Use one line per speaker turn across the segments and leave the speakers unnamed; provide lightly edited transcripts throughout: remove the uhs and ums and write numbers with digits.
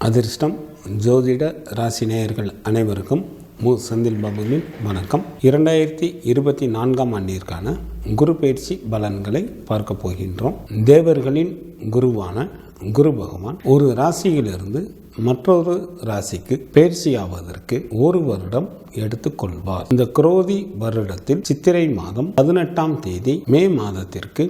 அதிர்ஷ்டம் ஜோதிட ராசி நேயர்கள் அனைவருக்கும் செந்தில் பாபுவின் வணக்கம். 2024ஆம் ஆண்டிற்கான குரு பயிற்சி பலன்களை பார்க்க போகின்றோம். தேவர்களின் குருவான குரு பகவான் ஒரு ராசியிலிருந்து மற்றொரு ராசிக்கு பயிற்சியாவதற்கு ஒரு வருடம் எடுத்துக்கொள்வார். இந்த குரோதி வருடத்தில் சித்திரை மாதம் 18ஆம் தேதி மே மாதத்திற்கு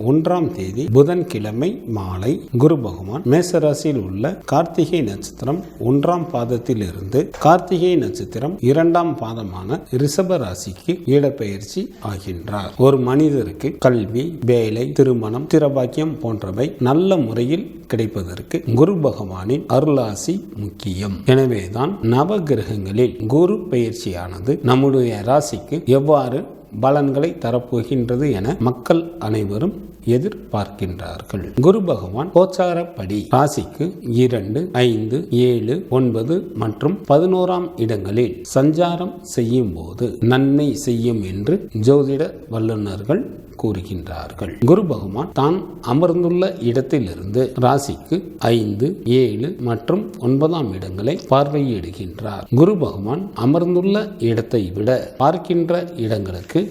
1ஆம் தேதி புதன்கிழமை மாலை குரு பகவான் மேசராசியில் உள்ள கார்த்திகை நட்சத்திரம் 1ஆம் பாதத்தில் இருந்து கார்த்திகை நட்சத்திரம் 2ஆம் பாதமான ரிஷப ராசிக்கு இடப்பெயர்ச்சி ஆகின்றார். ஒரு மனிதருக்கு கல்வி, வேலை, திருமணம், திரபாக்கியம் போன்றவை நல்ல முறையில் கிடைப்பதற்கு குரு பகவானின் அருளாசி முக்கியம். எனவேதான் நவ கிரகங்களில் குரு பயிற்சியானது நம்முடைய ராசிக்கு எவ்வாறு பலன்களை தரப்போகின்றது என மக்கள் அனைவரும் எதிர்பார்க்கின்றார்கள். குரு பகவான் கோச்சாரப்படி ராசிக்கு 2, 5, 7, 9 மற்றும் 11ஆம் இடங்களில் சஞ்சாரம் செய்யும் போது நன்மை செய்யும் என்று ஜோதிட வல்லுநர்கள் கூறுகின்றார்கள். குரு பகவான் தான் அமர்ந்துள்ள இடத்திலிருந்து ராசிக்கு 5, 7 மற்றும் 9ஆம் இடங்களை பார்வையிடுகின்றார். குரு பகவான் அமர்ந்துள்ள இடத்தை விட பார்க்கின்ற இடங்களுக்கு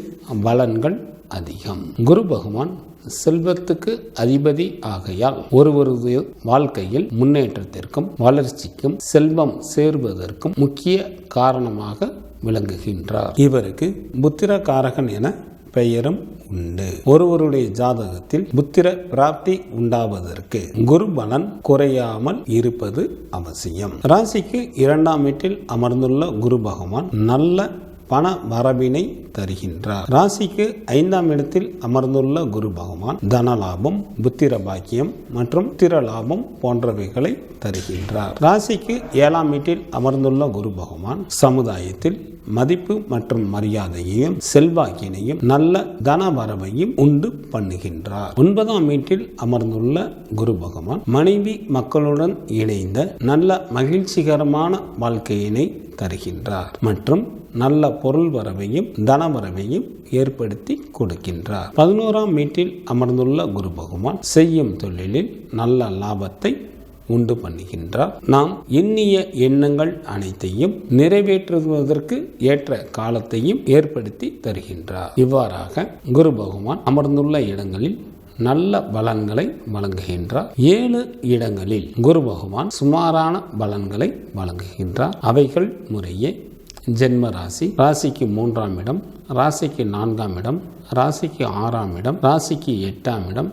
பலன்கள் அதிகம். குரு பகவான் செல்வத்துக்கு அதிபதி ஆகையால் ஒருவரது வாழ்க்கையில் முன்னேற்றத்திற்கும் வளர்ச்சிக்கும் செல்வம் சேர்வதற்கும் முக்கிய காரணமாக விளங்குகின்றார். இவருக்கு புத்திரகாரகன் என பெயரும் உண்டு. ஒருவருடைய ஜாதகத்தில் புத்திர பிராப்தி உண்டாவதற்கு குரு பலன் குறையாமல் இருப்பது அவசியம். ராசிக்கு 2ஆம் வீட்டில் அமர்ந்துள்ள குரு பகவான் நல்ல பண வரவினை தருகின்றார். ராசிக்கு 5ஆம் இடத்தில் அமர்ந்துள்ள குரு பகவான் தனலாபம், புத்திர பாக்கியம் மற்றும் திரலாபம் போன்றவைகளை தருகின்றார். ராசிக்கு 7ஆம் வீட்டில் அமர்ந்துள்ள குரு பகவான் சமுதாயத்தில் மதிப்பு மற்றும் மரியாதையையும் செல்வாக்கினையும் நல்ல தன வரவையும் உண்டு பண்ணுகின்றார். 9ஆம் வீட்டில் அமர்ந்துள்ள குரு பகவான் மனைவி மக்களுடன் இணைந்த நல்ல மகிழ்ச்சிகரமான வாழ்க்கையினை தருகின்றார் மற்றும் நல்ல பொருள் வரவையும் தன வரவையும் ஏற்படுத்தி கொடுக்கின்றார். 11ஆம் வீட்டில் அமர்ந்துள்ள குரு பகவான் செய்யும் தொழிலில் நல்ல லாபத்தை உண்டு பண்ணுகின்றார். நாம் எண்ணிய எண்ணங்கள் அனைத்தையும் நிறைவேற்றுவதற்கு ஏற்ற காலத்தையும் ஏற்படுத்தி தருகின்றார். இவ்வாறாக குரு பகவான் அமர்ந்துள்ள இடங்களில் நல்ல பலன்களை வழங்குகின்றார். 7 இடங்களில் குரு பகவான் சுமாரான பலன்களை வழங்குகின்றார். அவைகள் முறையே ஜென்ம ராசி, ராசிக்கு 3ஆம் இடம், ராசிக்கு 4ஆம் இடம், ராசிக்கு 6ஆம் இடம், ராசிக்கு 8ஆம் இடம்,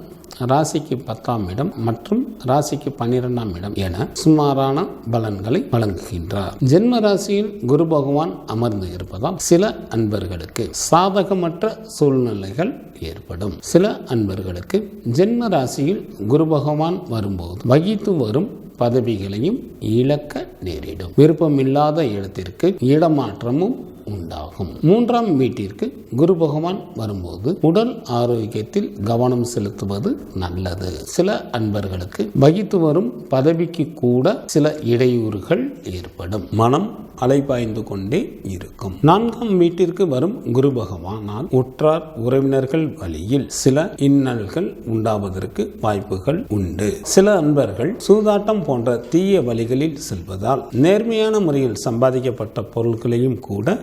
ராசிக்கு 10ஆம் இடம் மற்றும் ராசிக்கு 12ஆம் இடம் என சுமாரான பலன்களை வழங்குகின்றார். ஜென்ம ராசியில் குரு பகவான் அமர்ந்து இருப்பதால் சில அன்பர்களுக்கு சாதகமற்ற சூழ்நிலைகள் ஏற்படும். சில அன்பர்களுக்கு ஜென்ம ராசியில் குரு பகவான் வரும்போது வகித்து வரும் பதவிகளையும் இழக்க நேரிடும். விருப்பமில்லாத இடத்திற்கு இடமாற்றமும் உண்டாகும். 3ஆம் வீட்டிற்கு குரு பகவான் வரும்போது உடல் ஆரோக்கியத்தில் கவனம் செலுத்துவது நல்லது. சில அன்பர்களுக்கு வகித்து வரும் பதவிக்கு கூட சில இடையூறுகள் ஏற்படும். மனம் அலைபாய்ந்து கொண்டே இருக்கும். 4ஆம் வீட்டிற்கு வரும் குரு பகவானால் உற்றார் உறவினர்கள் வழியில் சில இன்னல்கள் உண்டாவதற்கு வாய்ப்புகள் உண்டு. சில அன்பர்கள் சூதாட்டம் போன்ற தீய வழிகளில் செல்வதால் நேர்மையான முறையில் சம்பாதிக்கப்பட்ட பொருட்களையும் கூட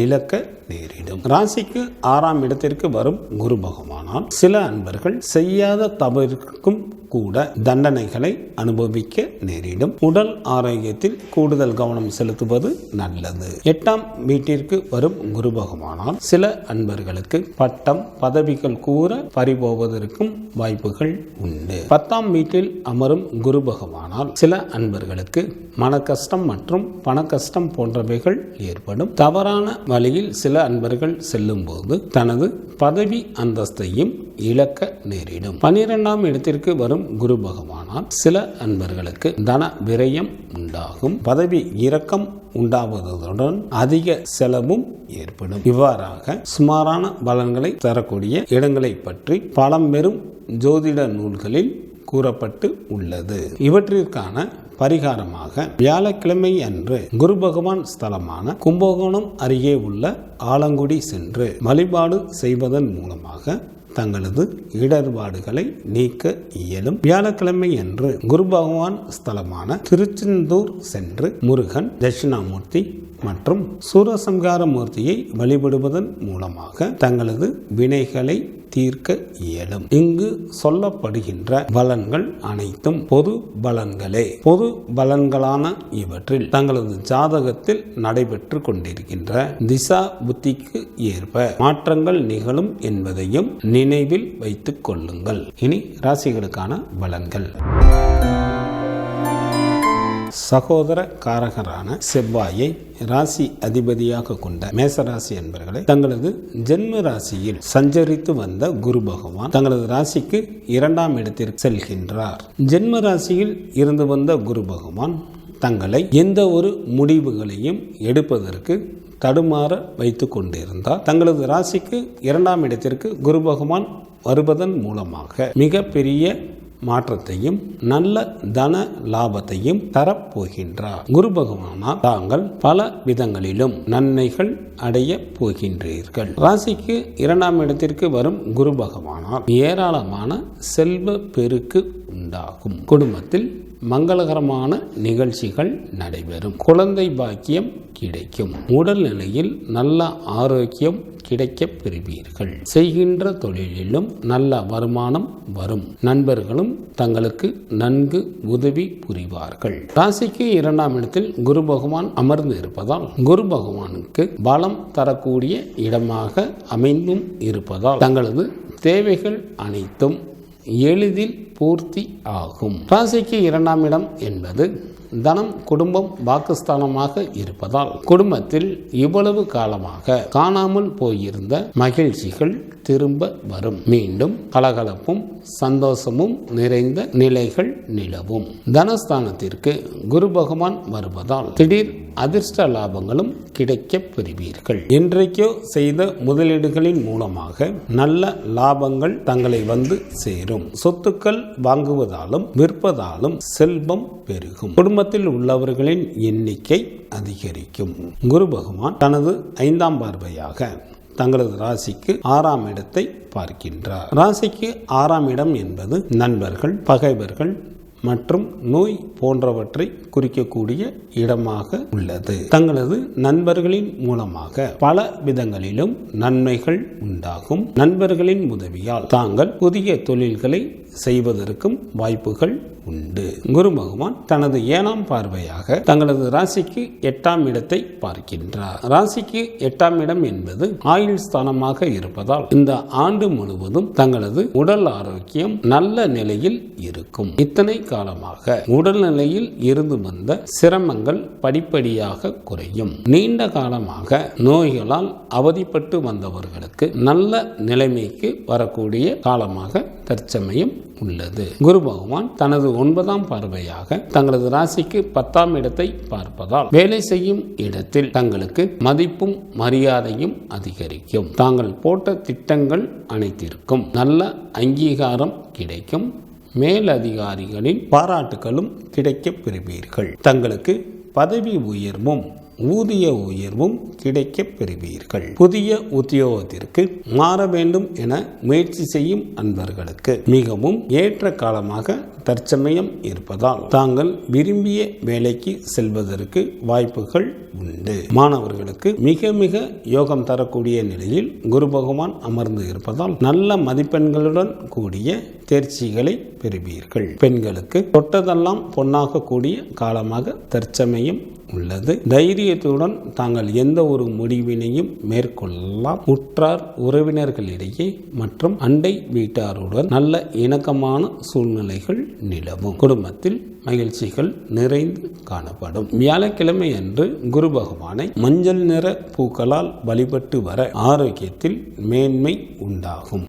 இழக்க நேரிடும். ராசிக்கு 6ஆம் இடத்திற்கு வரும் குரு பகவானால் சில அன்பர்கள் செய்யாத தவறுக்கும் கூட தண்டனைகளை அனுபவிக்க நேரிடும். உடல் ஆரோக்கியத்தில் கூடுதல் கவனம் செலுத்துவது நல்லது. 8ஆம் வீட்டிற்கு வரும் குரு பகவானால் சில அன்பர்களுக்கு பட்டம், பதவிகள் கூற பறிபோவதற்கும் வாய்ப்புகள் உண்டு. 10ஆம் வீட்டில் அமரும் குரு பகவானால் சில அன்பர்களுக்கு மன கஷ்டம் மற்றும் பண கஷ்டம் போன்றவைகள் ஏற்படும். தவறான வழியில் சில அன்பர்கள் செல்லும் போது தனது பதவி அந்தஸ்தையும் இழக்க நேரிடும். 12ஆம் இடத்திற்கு வரும் குரு பகவானால் சில அன்பர்களுக்கு தன விரயம் உண்டாகும். பதவி இறக்கம் உண்டாவதுடன் அதிக செலவும் ஏற்படும். இவ்வாறாக சுமாரான பலன்களை தரக்கூடிய இடங்களை பற்றி பழம்பெரும் ஜோதிட நூல்களில் கூறப்பட்டு உள்ளது. இவற்றிற்கான பரிகாரமாக வியாழக்கிழமை அன்று குரு பகவான் ஸ்தலமான கும்பகோணம் அருகே உள்ள ஆலங்குடி சென்று வழிபாடு செய்வதன் மூலமாக தங்களது இடர்பாடுகளை நீக்க இயலும். வியாழக்கிழமை அன்று குரு பகவான் ஸ்தலமான திருச்செந்தூர் சென்று முருகன், தட்சிணாமூர்த்தி மற்றும் சூரசம்ஹார மூர்த்தியை வழிபடுவதன் மூலமாக தங்களது வினைகளை தீர்க்க இயலும். இங்கு சொல்லப்படுகின்ற பலன்கள் அனைத்தும் பொது பலன்களே. பொது பலன்களான இவற்றில் தங்களது ஜாதகத்தில் நடைபெற்று கொண்டிருக்கின்ற திசா புத்திக்கு ஏற்ப மாற்றங்கள் நிகழும் என்பதையும் நினைவில் வைத்துக் கொள்ளுங்கள். இனி ராசிகளுக்கான பலன்கள். சகோதர காரகரான செவ்வாயை ராசி அதிபதியாக கொண்ட மேசராசி என்பவர்களை தங்களது ஜென்ம ராசியில் சஞ்சரித்து வந்த குரு பகவான் தங்களது ராசிக்கு 2ஆம் இடத்திற்கு செல்கின்றார். ஜென்ம ராசியில் இருந்து வந்த குரு பகவான் தங்களை எந்த ஒரு முடிவுகளையும் எடுப்பதற்கு தடுமாற வைத்து கொண்டிருந்தார். தங்களது ராசிக்கு 2ஆம் இடத்திற்கு குரு பகவான் வருவதன் மூலமாக மிகப்பெரிய மாற்றத்தையும் நல்ல தன லாபத்தையும் தரப்போகின்றார். குரு பகவானால் தாங்கள் பல விதங்களிலும் நன்மைகள் அடைய போகின்றீர்கள். ராசிக்கு 2ஆம் இடத்திற்கு வரும் குரு பகவானால் ஏராளமான செல்வ பெருக்கு உண்டாகும். குடும்பத்தில் மங்களகரமான நிகழ்ச்சிகள் நடைபெறும். குழந்தை பாக்கியம் கிடைக்கும். உடல் நிலையில் நல்ல ஆரோக்கியம் கிடைக்க பெறுவீர்கள். செய்கின்ற தொழிலிலும் நல்ல வருமானம் வரும். நண்பர்களும் தங்களுக்கு நன்கு உதவி புரிவார்கள். ராசிக்கு 2ஆம் இடத்தில் குரு பகவான் அமர்ந்து இருப்பதால் குரு பகவானுக்கு பலம் தரக்கூடிய இடமாக அமைந்தும் இருப்பதால் தங்களது தேவைகள் அனைத்தும் எளிதில் பூர்த்தி ஆகும். ராசிக்கு 2ஆம் இடம் என்பது தனம், குடும்பம், வாக்குஸ்தானமாக இருப்பதால் குடும்பத்தில் இவ்வளவு காலமாக காணாமல் போயிருந்த மகிழ்ச்சிகள் திரும்ப வரும். மீண்டும் கலகலப்பும் சந்தோஷமும் நிறைந்த நிலைகள் நிலவும். தனஸ்தானத்திற்கு குரு பகவான் வருவதால் திடீர் அதிர்ஷ்ட லாபங்களும் கிடைக்க பெறுவீர்கள். இன்றைக்கோ செய்த முதலீடுகளின் மூலமாக நல்ல லாபங்கள் தங்களை வந்து சேரும். சொத்துக்கள் வாங்குவதாலும் விற்பதாலும் செல்வம் பெருகும். குடும்பத்தில் உள்ளவர்களின் எண்ணிக்கை அதிகரிக்கும். குரு பகவான் தனது 5ஆம் பார்வையாக தங்களது ராசிக்கு 6ஆம் இடத்தை பார்க்கின்றார். ராசிக்கு 6ஆம் இடம் என்பது நண்பர்கள், பகைவர்கள் மற்றும் நோய் போன்றவற்றை குறிக்கக்கூடிய இடமாக உள்ளது. தங்களது நண்பர்களின் மூலமாக பல விதங்களிலும் நன்மைகள் உண்டாகும். நண்பர்களின் உதவியால் தாங்கள் புதிய தொழில்களை செய்வதற்கும் வாய்ப்புகள் உண்டு. குரு பகவான் தனது 7ஆம் பார்வையாக தங்களது ராசிக்கு 8ஆம் இடத்தை பார்க்கின்றார். ராசிக்கு 8ஆம் இடம் என்பது ஆயுள் ஸ்தானமாக இருப்பதால் இந்த ஆண்டு முழுவதும் தங்களது உடல் ஆரோக்கியம் நல்ல நிலையில் இருக்கும். இத்தனை காலமாக உடல் நிலையில் இருந்து வந்த சிரமங்கள் படிப்படியாக குறையும். நீண்ட காலமாக நோய்களால் அவதிப்பட்டு வந்தவர்களுக்கு நல்ல நிலைமைக்கு வரக்கூடிய காலமாக தற்சமயம் உள்ளது. குரு பகவான் தனது 9ஆம் பார்வையாக தங்களது ராசிக்கு 10ஆம் இடத்தை பார்ப்பதால் வேலை செய்யும் இடத்தில் தங்களுக்கு மதிப்பும் மரியாதையும் அதிகரிக்கும். தாங்கள் போட்ட திட்டங்கள் அனைத்திற்கும் நல்ல அங்கீகாரம் கிடைக்கும். மேலதிகாரிகளின் பாராட்டுகளும் கிடைக்க பெறுவீர்கள். தங்களுக்கு பதவி உயர்வும் ஊதிய உயர்வும் கிடைக்க பெறுவீர்கள். புதிய உத்தியோகத்திற்கு மாற வேண்டும் என முயற்சி செய்யும் அன்பர்களுக்கு மிகவும் ஏற்ற காலமாக தற்சமயம் இருப்பதால் தாங்கள் விரும்பிய வேலைக்கு செல்வதற்கு வாய்ப்புகள் உண்டு. மாணவர்களுக்கு மிக மிக யோகம் தரக்கூடிய நிலையில் குரு பகவான் அமர்ந்து இருப்பதால் நல்ல மதிப்பெண்களுடன் கூடிய தேர்ச்சிகளை பெறுவீர்கள். பெண்களுக்கு தொட்டதெல்லாம் பொன்னாக கூடிய காலமாக தற்சமயம் உள்ளது. தைரியத்துடன் தாங்கள் எந்த ஒரு முடிவினையும் மேற்கொள்ளலாம். உற்றார் உறவினர்களிடையே மற்றும் அண்டை வீட்டாருடன் நல்ல இணக்கமான சூழ்நிலைகள் நிலவும். குடும்பத்தில் மகிழ்ச்சிகள் நிறைந்து காணப்படும். வியாழக்கிழமை அன்று குரு பகவானை மஞ்சள் நிற பூக்களால் வழிபட்டு வர ஆரோக்கியத்தில் மேன்மை உண்டாகும்.